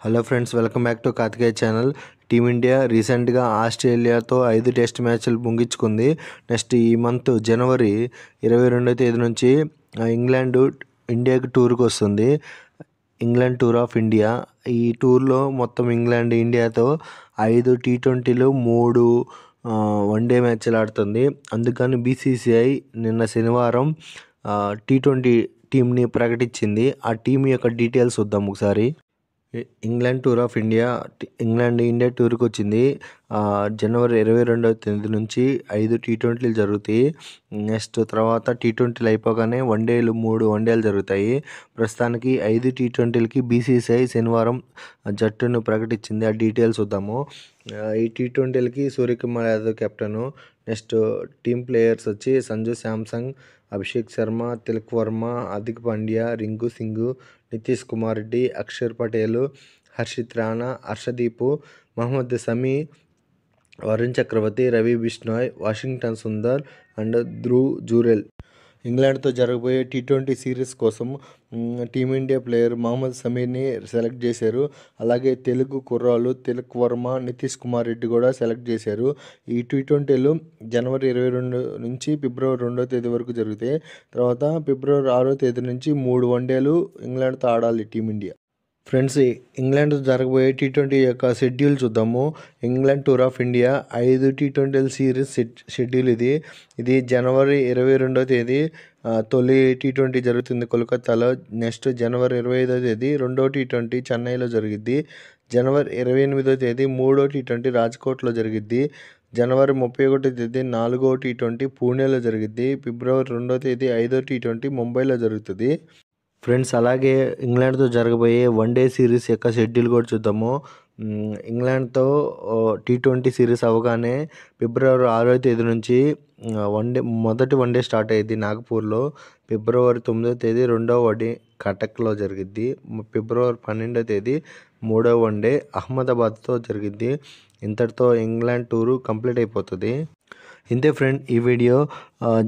Hello friends, welcome back to Karthikeya channel. Team India రీసెంట్గా ఆస్ట్రేలియాతో 5 test మ్యాచ్లు ముగించుకుంది. నెక్స్ట్ ఈ మంత్ జనవరి 22వ తేదీ నుంచి ఇండియాకి టూర్కి వస్తుంది. England tour of India. ఈ టూర్లో మొత్తం ఇండియాతో 5 టీ20లు 3 వన్డే మ్యాచ్లు ఆడుతుంది. అందుకని బీసీసీఐ నిన్న శనివారం టీ20 టీంని ప్రకటించింది. ఆ టీం యొక్క డీటెయిల్స్ చూద్దాం ఒకసారి. England tour of India India టూర్కి వచ్చింది. జనవరి 22వ తేదీ నుంచి 5 టీ20లు జరుగుతాయి. నెక్స్ట్ తర్వాత టీ20లు అయిపోగానే వన్డేలు 3 వన్డేలు జరుగుతాయి. ప్రస్తుతానికి 5 టీ20లకి బీసీసీఐ శనివారం జట్టును ప్రకటించింది. ఆ డీటెయిల్స్ చూద్దాము. ఈ టీ20లకి Suryakumar Yadav captain. Next team players వచ్చి సంజు శాంసంగ్, అభిషేక్ శర్మ, తిలక్ వర్మ, హార్దిక్ పాండ్యా, రింకు సింగ్, నితీష్ కుమార్ రెడ్డి, అక్షర్ పటేల్, హర్షిత్ రాణా, హర్షదీప్, మహమ్మద్ సమీ, వరుణ్ చక్రవర్తి, రవి బిష్నాయ్, వాషింగ్టన్ సుందర్ అండ్ ధ్రువ్ జురెల్. ఇంగ్లాండ్తో జరగబోయే టీ20 సిరీస్ కోసం టీమిండియా ప్లేయర్ మహమ్మద్ సమీర్ని సెలెక్ట్ చేశారు. అలాగే తెలుగు కుర్రాళ్ళు తిలక్ వర్మ, నితీష్ కుమార్ రెడ్డి కూడా సెలెక్ట్ చేశారు. ఈ టీ20లు జనవరి 22 నుంచి ఫిబ్రవరి 2వ తేదీ వరకు జరుగుతాయి. తర్వాత ఫిబ్రవరి 6వ తేదీ నుంచి 3 వన్డేలు ఇంగ్లాండ్తో ఆడాలి టీమిండియా. ఫ్రెండ్స్, ఇంగ్లాండ్ జరగబోయే టీ20 యొక్క షెడ్యూల్ చూద్దాము. England tour of India 5 T20 series schedule ఇది జనవరి 22వ తేదీ తొలి టీ20 జరుగుతుంది కోల్కతాలో. నెక్స్ట్ జనవరి 25వ తేదీ రెండో టీ20 చెన్నైలో జరిగిద్ది. జనవరి 28వ తేదీ మూడో టీ20 రాజ్కోట్లో జరిగిద్ది. జనవరి 31వ తేదీ 4వ టీ20 పూణేలో జరిగిద్ది. ఫిబ్రవరి 2వ తేదీ 5వ టీ20 ముంబైలో జరుగుతుంది. ఫ్రెండ్స్, అలాగే ఇంగ్లాండ్తో జరగబోయే వన్డే సిరీస్ యొక్క షెడ్యూల్ కూడా చూద్దాము. ఇంగ్లాండ్తో టీ20 సిరీస్ అవగానే ఫిబ్రవరి 6వ తేదీ నుంచి మొదటి వన్డే స్టార్ట్ అయ్యింది నాగపూర్లో. ఫిబ్రవరి 9వ తేదీ రెండవ వన్డే కటక్లో జరిగిద్ది. ఫిబ్రవరి 12వ తేదీ మూడవ వన్డే అహ్మదాబాద్తో జరిగిద్ది. ఇంతటితో ఇంగ్లాండ్ టూరు కంప్లీట్ అయిపోతుంది. ఇంతే ఫ్రెండ్ ఈ వీడియో.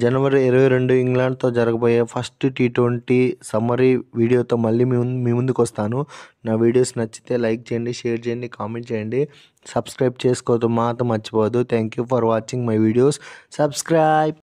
జనవరి 22 ఇంగ్లాండ్తో జరగబోయే ఫస్ట్ టీ20 సమ్మరీ వీడియోతో మళ్ళీ మీ ముందుకు వస్తాను. నా వీడియోస్ నచ్చితే లైక్ చేయండి, షేర్ చేయండి, కామెంట్ చేయండి. సబ్స్క్రైబ్ చేసుకోవద్దు మాత్రం మర్చిపోవద్దు. Thank you for watching my videos. Subscribe.